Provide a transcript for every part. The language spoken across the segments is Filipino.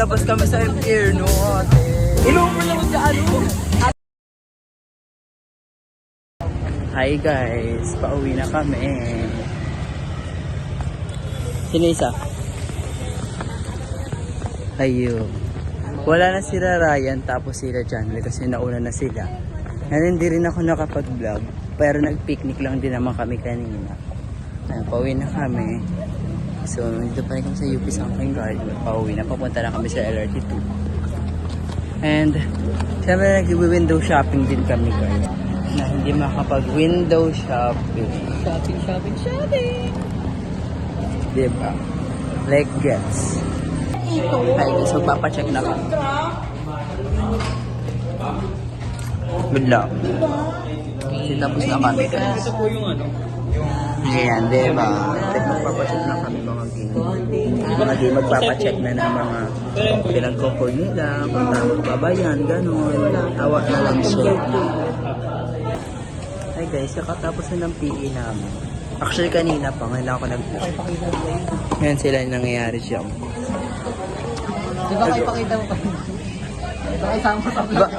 Lalabas kami sa impyerno, ate. Inuman naman sa ano? Hi guys, pauwi na kami. Sino isa? Ayun. Wala na sila Ryan tapos sila Janle kasi nauna na sila. And hindi rin ako nakapag-vlog. Pero nag-picnic lang din naman kami kanina. Ayun, pauwi na kami. So, dito pa rin kami sa UP Sangking Garden. Pauwi na. Papunta na kami sa LRT2. And, siyempre nag-window shopping din kami guys. Na hindi makapag-window shopping. Shopping! Diba? Like gets. Ay guys, magpapacheck na kami. Good luck. Kasi tapos na kami guys. Ito po yung ano? Ayan, diba? Magpapacheck na kami mga game. Mga game magpapacheck na ng mga pinagkukul nila, kung tamang babayan, gano'n. Tawa na lang siya. Ay guys, kakatapos na ng PE namin. Actually kanina pa, ngayon ako nag-PE. Ngayon sila yung nangyayari siya. Di ba kayo pakita mo pa?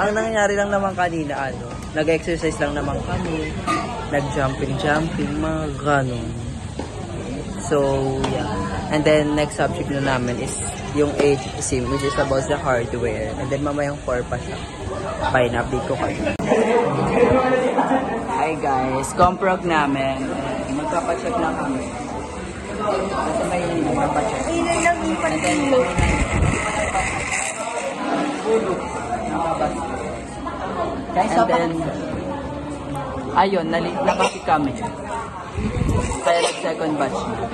Ang nangyayari lang naman kanina, nag-exercise lang naman kami. Nag-jumping, mga ganon. So, yeah. And then, next subject na namin is yung sim, which is about the hardware. And then, mamayang 4 pa siya. Bye, na-update ko kayo. Hi guys, comprog namin. Magpapacheck lang kami. Kasi may magpapacheck. Ilan lang yung pag-ilo. And then, ayun, na-late na kasi kami. Kaya nag-second batch na.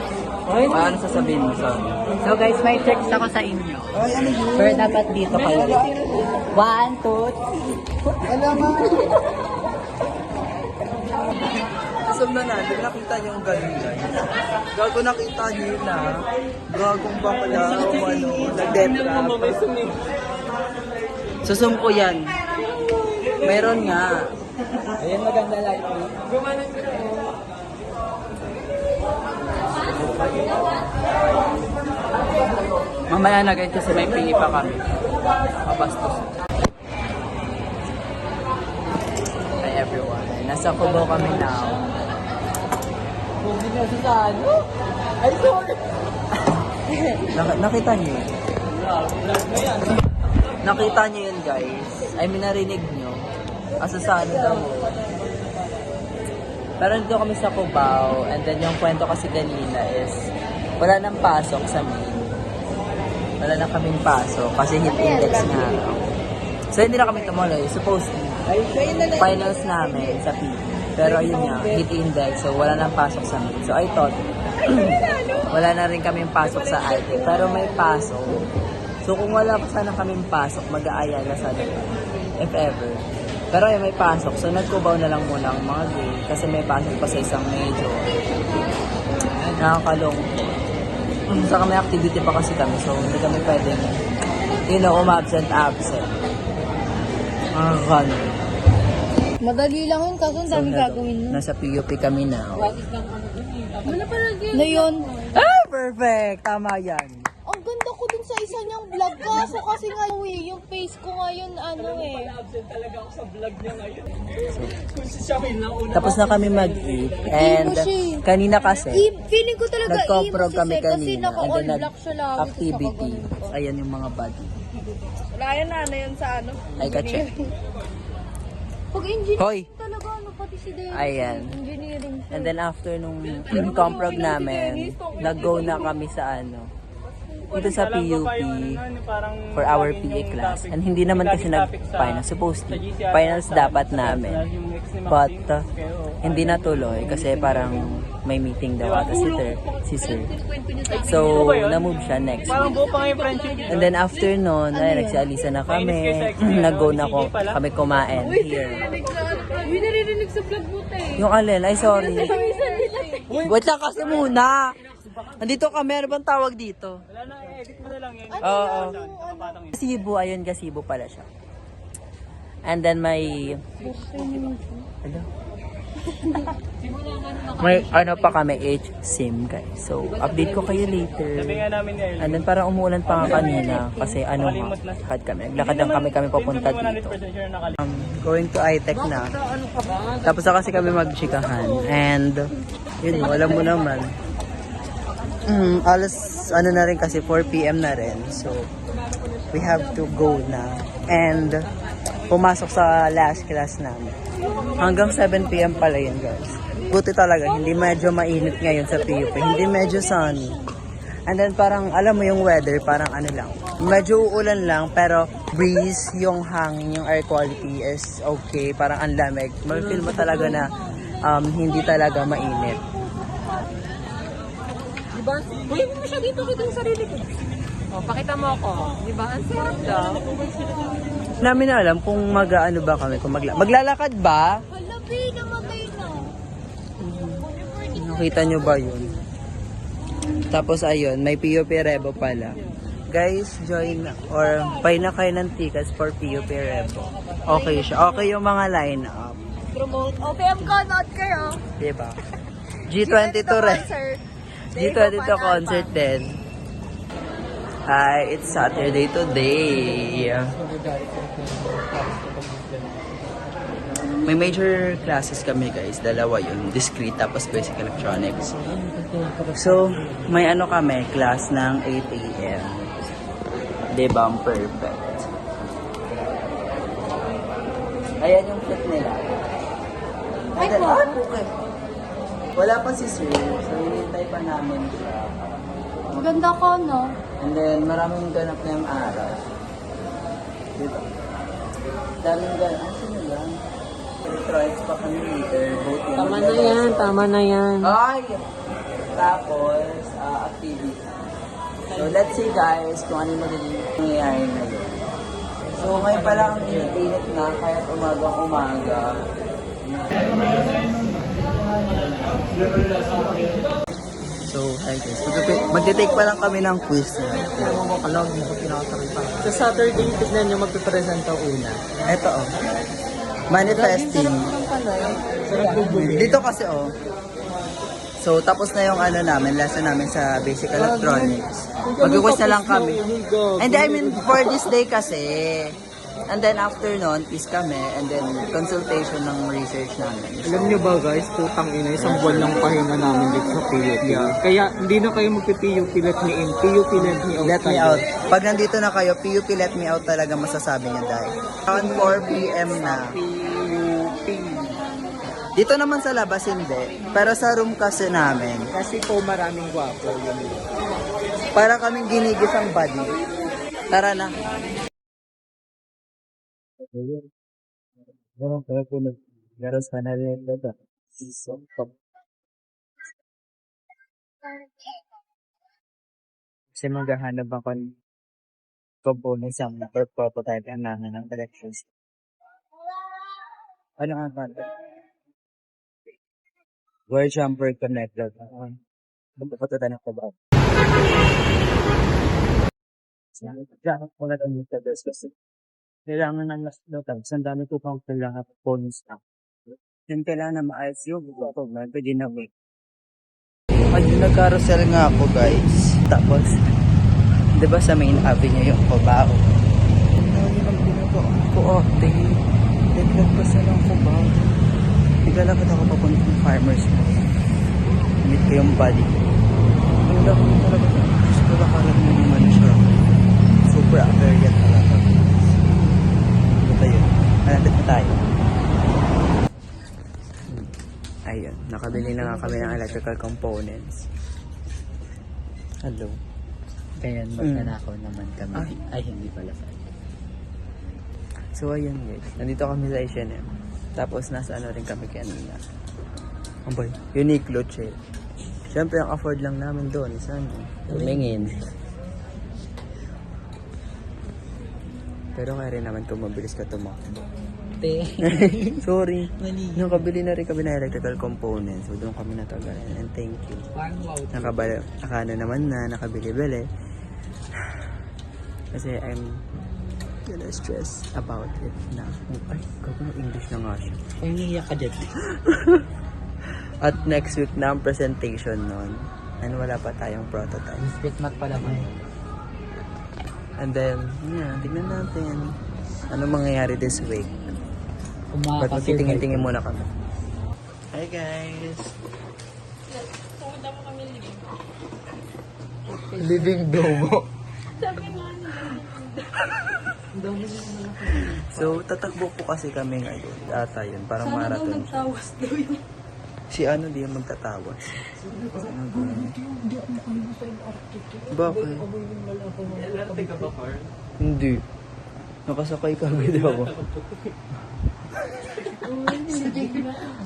Ano sasabihin mo? So guys, may tricks ako sa inyo. Pero dapat dito kayo. 1, 2, 3. Alam mo. Kasam na natin, nakita niyo yung ganun guys. Gago nakita niyo yun na. Gagong bakla, nag-detrap. Susum ko yan. Meron nga. Ayan, maganda light. Mamaya na guys kasi may pingi pa kami. Mapastos. Hi everyone. Nasa Cubao kami now. Hindi na sa ano? Ay, sorry. Nakita niyo yun? Nakita niyo yun guys. I mean narinig niyo. Asa saan daw. Pero dito kami sa Cubao. And then yung kwento kasi kanina is wala nang pasok sa main. Wala na kaming pasok kasi heat index nga. So hindi na kami tumuloy. Supposedly. Finals namin sa P. Pero yun nga, heat index. So wala nang pasok sa main. So I thought, wala na rin kaming pasok sa IT. Pero may pasok. So kung wala pa sana kaming pasok, mag-aaya na sana. If ever. Pero ay may pasok. So nagkubaw na lang muna ang mga game. Kasi may pasok pa sa isang medyo. Nakakalungkot. Saka may activity pa kasi kami. So hindi kami pwedeng, umabsent. Madali lang yun kasi ang dami gagawin nun. Nasa PUP kami now. Na yun. Ah, perfect! Tama yan. Ang ganda ko dun sa isa niyang vlog kaso kasi nga yung face ko ngayon Absent talaga ako sa vlog niya ngayon. Kung siya na una. Tapos na kami mag-eat. And kanina kasi, Feeling ko talaga nag-coprog kami kasi kanina. And naka-all then black siya lagi. activity. Ayan yung mga body. Wala yan na yan sa ano. Ay, ka-check. Pag engineering Hoy! talaga ano pati si Dennis. Ayan. Engineering. And then after nung comprog namin, nag-go na kami sa dito sa PUP for our PA class. And hindi naman kasi nag-finals. Supposedly, finals dapat namin. But, hindi natuloy kasi parang may meeting daw ata si Sir. So, na-move siya next Parang week. buo pa nga yung friendship. And then after nun, nagsialisa na kami. Nag-go na kami kumain here. Uy, naririnig sa vlog mo tayo. Yung alin, ay sorry. Wait lang kasi muna. Nandito kami, ano bang tawag dito? Wala na, edit mo na lang yun. Oo. Nakapatang yun. Gazebo, ayun, gazebo pala siya. And then may... Ano? May ano pa kami, H-SIM guys. So, update ko kayo later. And then parang umuulan pa nga kanina kasi ano nga, lakad kami. Naglakad lang kami papunta dito. Going to iTech na. Tapos na kasi kami magchikahan. And, yun, alam mo naman. Alas, ano na rin kasi 4 PM na rin. So, we have to go na. And, pumasok sa last class namin. Hanggang 7 PM pala yun guys. Buti talaga, hindi medyo mainit ngayon sa PUP. Hindi medyo sunny. And then parang, alam mo yung weather, parang ano lang. Medyo uulan lang, pero breeze, yung hangin, yung air quality is okay. Parang ang lamig. Mag-feel mo talaga na hindi talaga mainit. Diba? Uy, mo siya dito kita yung sarili ko. O, pakita mo ako. Diba? Ang sarap daw. Namin na alam kung mag-ano ba kami, kung maglalakad ba? Hala, Bea, namatay na. Nakita nyo ba yun? Tapos ayun, may PUP Rebo pala. Guys, join or buy na kayo ng tickets for PUP Rebo. Okay siya. Okay yung mga line-up. Promote. OPM ko, not kayo. Diba? G22 rin. Concert. G22 concert din. Hi, it's Saturday today. May major classes kami guys, dalawa yun, discrete tapos basic electronics. So, may ano kami, class ng 8 AM. Diba, ang perfect. Ayan yung fit nila. And then, okay. Wala pa si sir, so hinintay pa namin siya. Maganda ko, no? And then, maraming ganap na yung araw. Diba? Daming ganap. Ano sino lang? Electronics pa kami later. Tama na yan, tama na yan. Ay! Tapos, activity. So, let's see guys kung ano yung magiging nangyayari na yun. So, ngayon pa lang init na, kahit umaga-umaga. So, hi guys. Magte-take pa lang kami ng quiz na. Sa Saturday, tignan nyo magpipresent ang una. Ito oh. Manifesting. Dito kasi oh. So, tapos na yung ano namin, lesson namin sa basic electronics. Mag-quiz na lang kami. And I mean, for this day kasi. And then after nun, quiz kami. And then consultation ng research namin. Alam nyo ba guys, putang ina, isang buwan lang pahinga namin dito sa PUP. Kaya hindi na kayo magpi-PUP, let me in. PUP, let me out. Let me out. Pag nandito na kayo, PUP let me out talaga masasabi niya dahil. Around 4 PM na. PUP. Dito naman sa labas hindi. Pero sa room kasi namin, Kasi po maraming gwapo. para kaming ginigisang body. Tara na. Garos ka na rin ito. Kasi maghahanap ako ng components ang prototype ang namin ng electrons. Ano nga ba? Wire jumper connector. Magpapatatanong ko ba? Kailangan ko na lang yung tadas kasi kailangan ng last note. Ang dami ko pang kailangan components na. Yung kailangan na maayos yung pwede na wait. Ay, nag-carousel nga ako guys. Tapos, di ba sa main avenue yung Cubao? Ano yung ginagawa ko ate? Naglag pa sa lang Cubao. Naglalakad ako papuntang farmers mo. Meet ko yung body. Ang laki mo talaga. Gusto ko lakaran mo naman siya. Super average talaga. Ano tayo? Malapit na tayo. Ayun, nakabili na nga kami ng electrical components. Hello. Kaya magnanakaw naman kami. Ay, hindi pala sa So ayun guys, nandito kami sa H&M. Tapos nasa ano rin kami kanina. Ang boy, Uniqlo chill. Siyempre ang afford lang namin doon, saan? Tumingin. Pero kaya rin naman kung mabilis ka tumakbo. Sorry. Nakabili na rin kami ng electrical components. So doon kami natagalan. And thank you. Nakabili-bili. Kasi I'm gonna stress about it na. Ay, gagawin English na nga siya. Ay, niya ka dyan. At next week na ang presentation nun. And wala pa tayong prototype. Split mat pala ba? And then, tignan natin. Ano mangyayari this week? Ba't magtitingin-tingin muna kami? Hi guys! Living domo. So, tatakbo po kasi kami ngayon. Ata yun, parang marathon siya. Si ano di yung magtatawas? Bakit? Hindi. Nakasakay ka agad ako.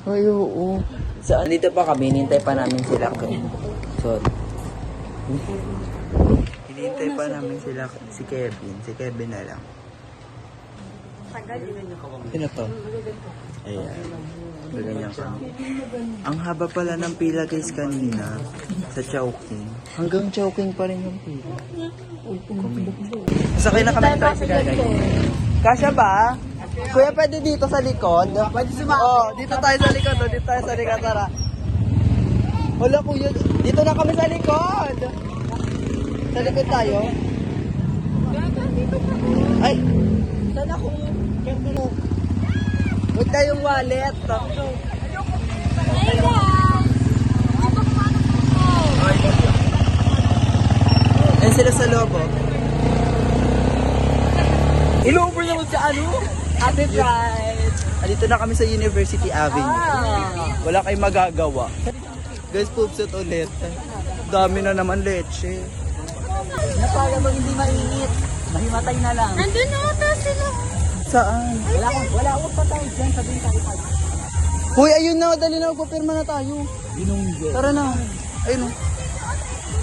Ay, oo. Saan? Dito pa kami, hinintay pa namin sila. Sorry. Hinintay pa namin sila, si Kevin. Si Kevin na lang. Sino to? Ayan. Ganyan ka. Ang haba pala ng pila guys kanina sa Chowking. Hanggang Chowking pa rin yung pila. Sakay na kami ng tricycle guys. Kasya ba? Kuya, pwede dito sa likod? Pwede sumama. Dito tayo sa likod. Dito tayo sa likod. Tara. Wala kuya. Dito na kami sa likod. Sa likod tayo. Ay. Saan ako? Huwag tayong wallet. Ayan sila sa lobo. Ilo-over naman sa ano? Ate Pride. Dito na kami sa University Avenue. Wala kayong magagawa. Guys, poopsot ulit. Dami na naman leche. Napaya mo hindi mainit. Mahimatay na lang. Nandun na ata sila. Saan? Wala ako pa tayo dyan. Sabihin tayo pa. Hoy, ayun na. Dali na. Pupirma na tayo. Binunggo. Tara na. Ayun.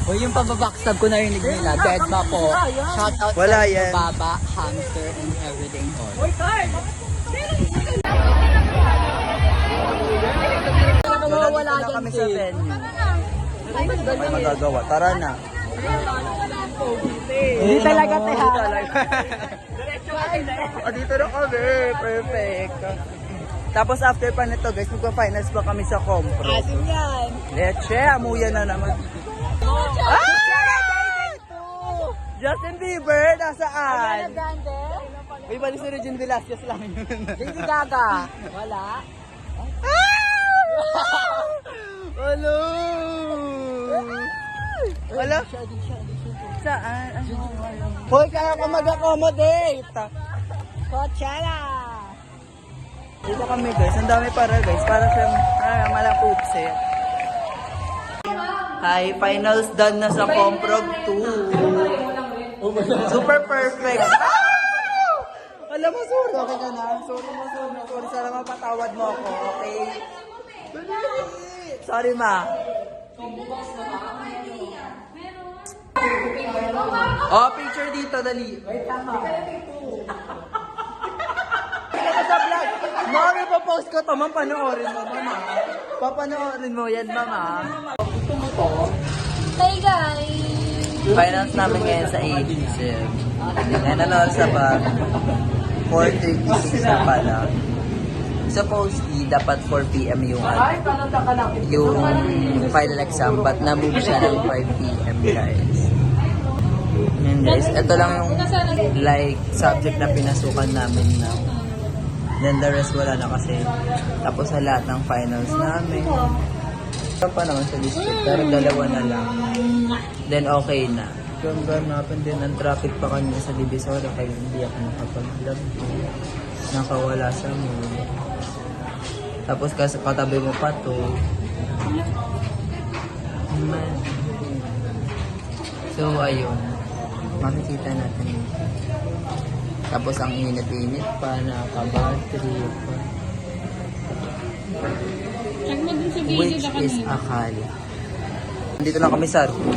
O yung pababackstab ko narinig nila. Dead ma po. Shout out Wala sa yan. Baba, Hamster, and everything all. Wala na kami sa venue. May magagawa. Tara na. Hindi talaga tayo. Dito na kami. Perfect. Tapos after pa nito guys, magpa-finals pa kami sa Compro. Asin yan. Leche, amuyan na naman. Justin Bieber, nasaan? Uy, bali si Regine Velasquez lang yun. Lady Gaga. Wala. Hello! Wala? Saan? Hoy, kaya ko mag-accommodate! Coachella. Dito kami guys, ang dami para guys, para sa malapupset. Hi, finals done na sa Comprog 2. Super perfect. Alam mo, sorry. Okay ka na? Sorry. Sana mapatawad mo ako, okay? Sorry, ma. Oh, picture dito, dali. Wait, tama. Sa vlog. Mami, papost ko to. Mapanoorin mo, mama. Papanoorin mo yan, mama. Hey guys! Finance namin ngayon sa 87. Ngayon ano sa ba? 4:36 na pala. Supposedly, dapat 4 p.m. yung final exam, but na-move siya ng 5 p.m. guys. Yan guys, ito lang yung like subject na pinasukan namin na. Then the rest wala na kasi tapos sa lahat ng finals namin. Ito pa naman sa district, pero dalawa na lang. Then okay na. Hanggang natin din ang traffic pa kanina sa Divisoria kaya hindi ako nakapag-vlog. Nakawala sa mood. Tapos kasi katabi mo pa to. So ayun. Makikita natin yun. Tapos ang init-init pa, nakaka-bad trip pa. Which is Akali. Dito na kami sa room.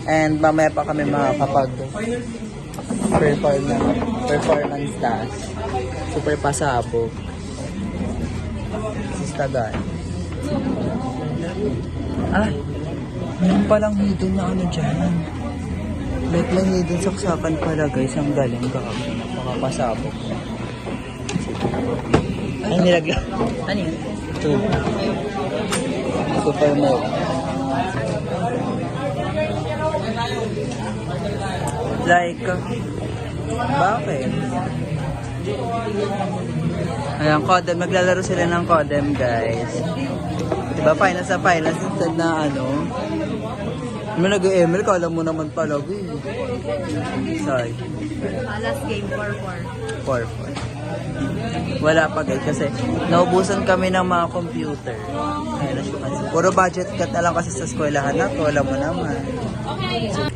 And mamaya pa kami makakapag-performance task. Super pasabog. Sistagan. Meron palang hidden na ano dyan. Like may hidden saksakan pala guys. Ang galing ka kami. Napakapasabog. Ay, nilagyan. Ano yun? Ito. Super milk. Like, bakit? Ayan, Codem. Maglalaro sila ng Codem, guys. Diba, finals sa finals instead na ano. May nag-ML, kala mo naman pala. Sorry. Last game, 4-4. 4-4. Wala pa guys kasi naubusan kami ng mga computer. Ayun, as you can see. Puro budget cut na lang kasi sa eskwelahan na to. Alam mo naman. So ngayon guys,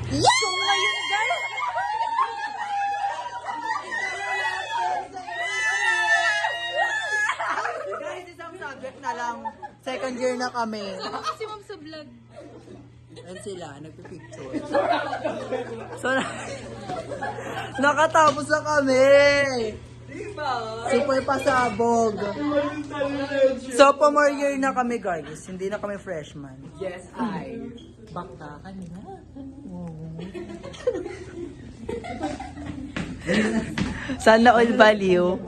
Guys, isang subject na lang. Second year na kami. kasi ma'am sa vlog. Ayan sila, nagpipicture. So, nakatapos na kami! Super pasabog. Sophomore year na kami, guys. Hindi na kami freshman. Yes, I. Baktakan na. Sana all value.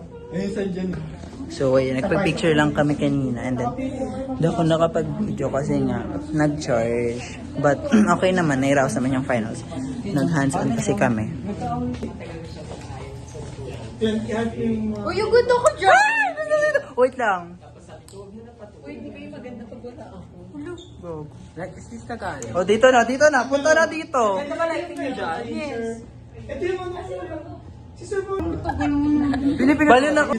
So, ayun, nagpipicture lang kami kanina. And then, hindi ako nakapag-video kasi nga, nag-charge. But, okay naman, nairaos naman yung finals. Nag-hands-on kasi kami. Uy, yung gusto ko dyan! Wait lang. Uy, hindi kayo maganda pag wala ako. Like, is this Tagalog? O, dito na, dito na. Punta na dito. Ganda ba lighting nyo dyan? Yes. Bali na ako.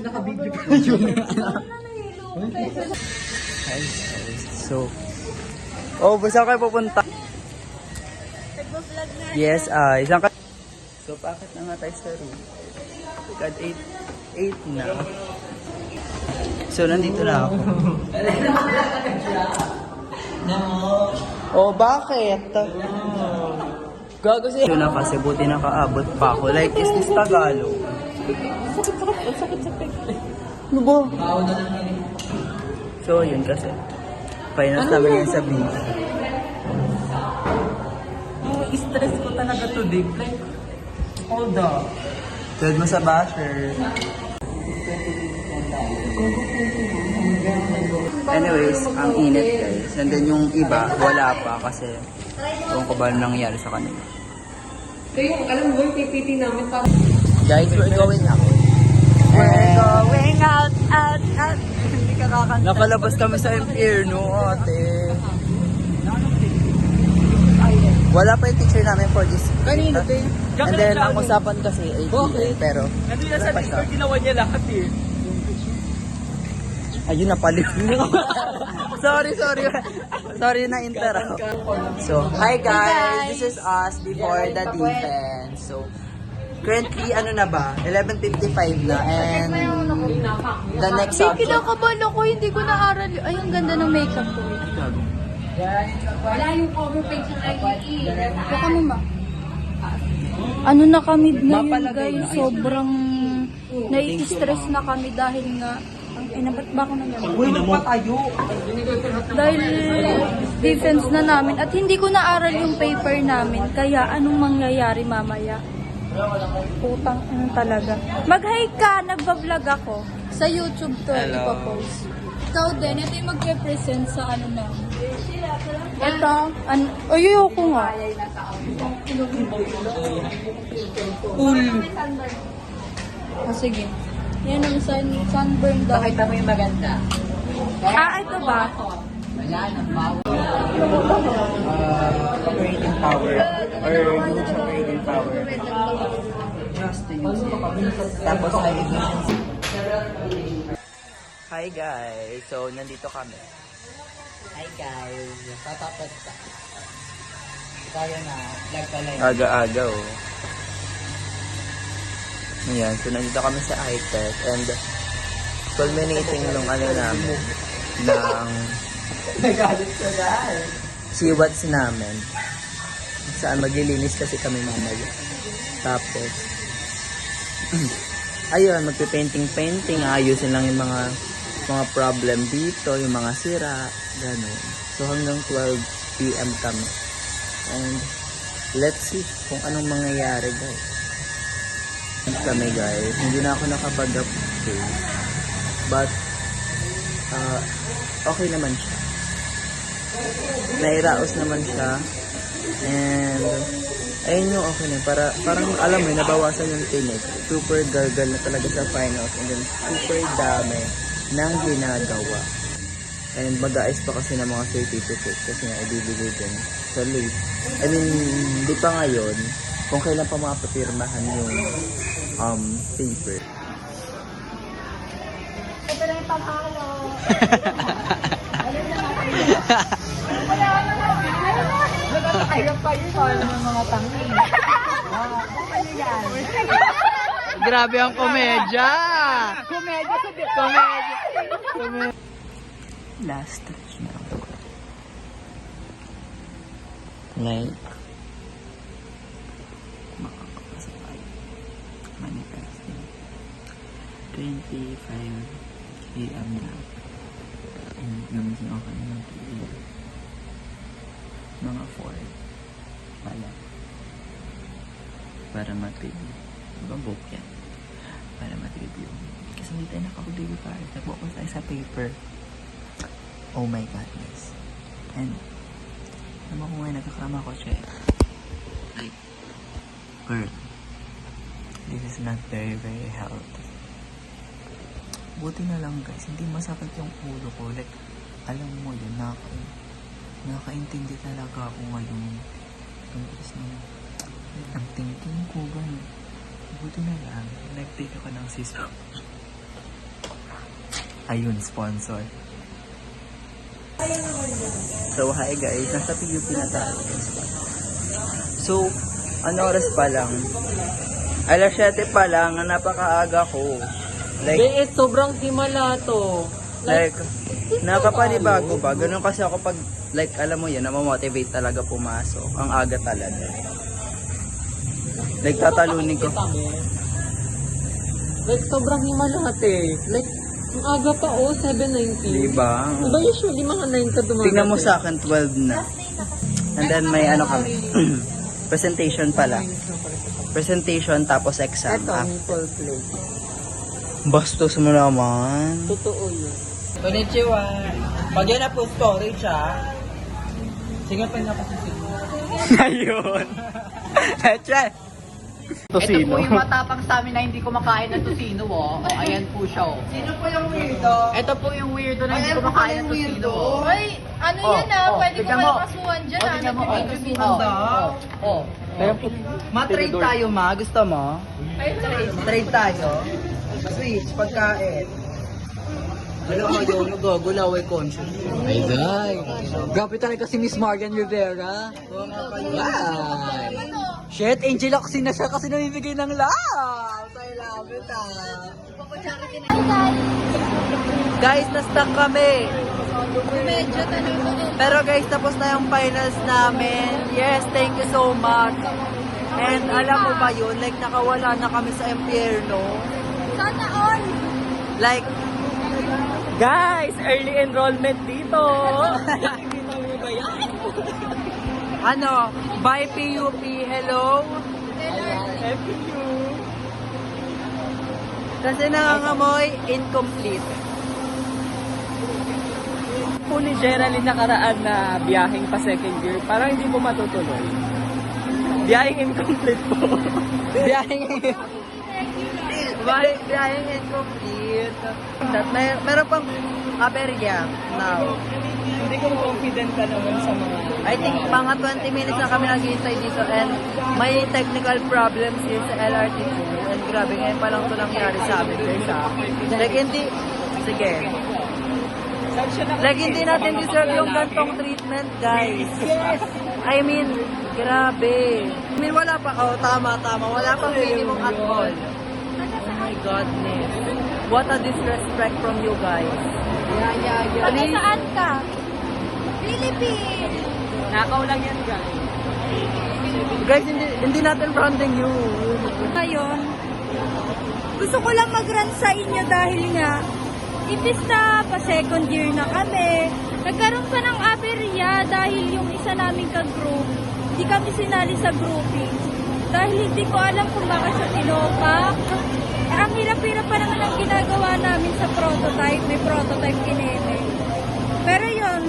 So, oh, basta kayo pupunta. Nagpa-vlog na. Yes, isang ka... So, bakit na nga tayo sa room? God, 8 na. So, nandito na ako. Oh, bakit? Gago siya. Yun na kasi, buti nakaabot pa ako. Like, is this Tagalog? Ano ba? So, yun kasi. Finals namin yan sa beach. Stress ko talaga today. Like, hold up. Tulad mo sa basher. Anyways, ang init guys. And then yung iba, wala pa kasi ewan ko ba nangyayari sa kanila. Alam mo, yung PPT namin para... Guys, we're going out. We're going out. Hindi ka kakanta. Nakalabas kami sa impyerno, ate. Wala pa yung teacher namin for this. Kanino, te? And then, ang usapan kasi ay pero Nandun na sa Discord, ginawa niya lahat eh. ayun na pala. sorry. Sorry na interrupt. So, hi guys. This is us before the defense. So, currently, ano na ba? 11:55 na. And the next subject. Kinakabahan ako, hindi ko naaral. Ay, ang ganda ng makeup ko. Wala yung cover page ng IEE. Baka mo ma. Ano na kami ngayon guys, sobrang nai-stress na kami dahil nga ba't ba ako nangyari? Uy, nagpatayo. Dahil defense na namin at hindi ko naaral yung paper namin kaya anong mangyayari mamaya? Putang talaga. Mag-hi ka, nagbablog ako. Sa YouTube to, Hello. ipapost. Ikaw din, ito yung mag-represent sa ano na. Ito, ayoko nga. Oh, sige. Yan ang sunburn daw. Nakita mo yung maganda. Ito ba? Operating power or huge operating power. Just to use it. Tapos high efficiency. Hi guys. So, nandito kami. Hi guys. Tatapos ka. Kaya na. Vlog pala yun. Aga-aga oh. Ayan. So, nandito kami sa iTech and culminating nung ano namin ng Nagalit siya dahil. siwats namin. Saan maglilinis kasi kami mamaya. Tapos, ayun, magpipainting-painting, ayusin lang yung mga problem dito, yung mga sira, gano'n. So hanggang 12 PM kami. And let's see kung anong mangyayari guys. Kami guys, hindi na ako nakapag-update. But okay naman siya. Nairaos naman siya. And ayun yung okay na. Parang alam mo, nabawasan yung tinik. Super gargle na talaga sa finals. And then super dami ng ginagawa. And mag-aayos pa kasi ng mga certificate kasi nga ibibigay din sa late. I mean, hindi pa ngayon kung kailan pa mapapirmahan yung paper. Ito na yung panghalo. Ayun pa yun. Mga tangin. Grabe ang komedya! Komedya! Last stretch na ako. Like, makakapasapay. Manifesting. 25 km na. And gamitin ako ng TV. Mga 4 pala. Para mag-review. Diba book yan? Para mag-review. Kasi hindi tayo nakapag-review para. Nag-focus tayo sa paper. Oh my godness. And, alam ko ngayon, nagkakama ko siya. Like, girl, this is not very, very healthy. Buti na lang guys, hindi masakit yung ulo ko. Like, alam mo yun, nakaintindi talaga ako ngayon. Ang tingting ko, gano'n. Buti na lang, nag-take ako ng siso. Ayun, sponsor. So, hi guys. Nasa PUP na tayo. So, ano oras pa lang? Alas 7 pa lang, napakaaga ko. Like, sobrang himala to. like, nakapanibago ba? Ganun kasi ako pag, like, alam mo yun, namamotivate talaga pumasok. Ang aga talaga. Like, tatalunin ko. Like, sobrang himala Like, ang aga pa 7:19. Diba? Diba usually mga 9 ka dumagat? Tingnan mo sa akin, 12 na. And then may ano kami. Presentation pala. Presentation tapos exam. Meeple plate. Bastos mo naman. Totoo yun. Konnichiwa. Pag yan na po storage Sige pa niya kasi Ayun. Leche. Ito po yung matapang sa amin na hindi kumakain ng tosino, ayan po siya, Sino po yung weirdo? Ito po yung weirdo na hindi kumakain ng tosino, Ay, ano yan pwede ko malakasuhan dyan nagpipito sino. Ma-trade tayo gusto mo? Ay, Trade tayo. Sweets, pagkain. Alam mo yun, nagagulaw ay conscious. Ay, guys. Grabe talaga si Miss Marian Rivera. Wow. Shit, Angel Oxy na siya kasi namimigay ng love. I love it Guys, na-stuck kami. medyo talaga. Pero guys, tapos na yung finals namin. Yes, thank you so much. And alam mo ba yun, like nakawala na kami sa impyerno. Sana all. Like, Guys, early enrollment dito. ano, by PUP, hello? FU. Kasi nangangamoy, incomplete. Po ni Geraldine nakaraan na biyaheng pa second year, parang hindi mo matutuloy. Biyaheng incomplete po. Biyaheng incomplete. Meron pang aberya now. Hindi ko confident ka naman sa mga... I think mga 20 minutes na kami naghihintay dito and may technical problems here sa LRT2. And grabe, ngayon pa lang ito nangyari sa amin guys Like hindi, sige. Like hindi natin deserve yung gantong treatment guys. I mean, grabe. I mean wala pa, tama, wala pang minimum at all. Oh my godness. What a disrespect from you guys. Taga saan ka? Philippines. Nakaw lang yan, guys. Guys, hindi natin branding you. Ngayon, gusto ko lang mag-run sa inyo dahil nga, imbis na pa second year na kami, nagkaroon pa ng aberya dahil yung isa naming ka-group, hindi kami sinali sa grouping. Dahil hindi ko alam kung bakit siya tinopak. ang hirap-hirap pa naman ang ginagawa namin sa prototype. May prototype kineme. Pero yun,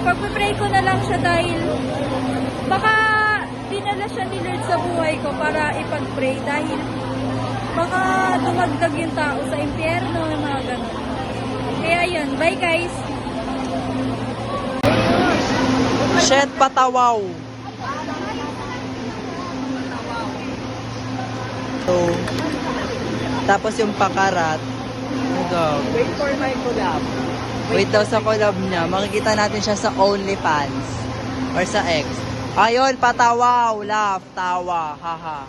pagpipray ko na lang siya dahil baka dinala siya ni Lord sa buhay ko para ipag-pray dahil baka dumagdag yung tao sa impyerno, mga ganun. Kaya yun, bye guys! Shit, patawaw! So, tapos yung pakarat. Oh, dog. Wait for my collab. Wait daw sa collab niya. Makikita natin siya sa OnlyFans. Or sa X. Ayun, patawaw, laugh, tawa, haha.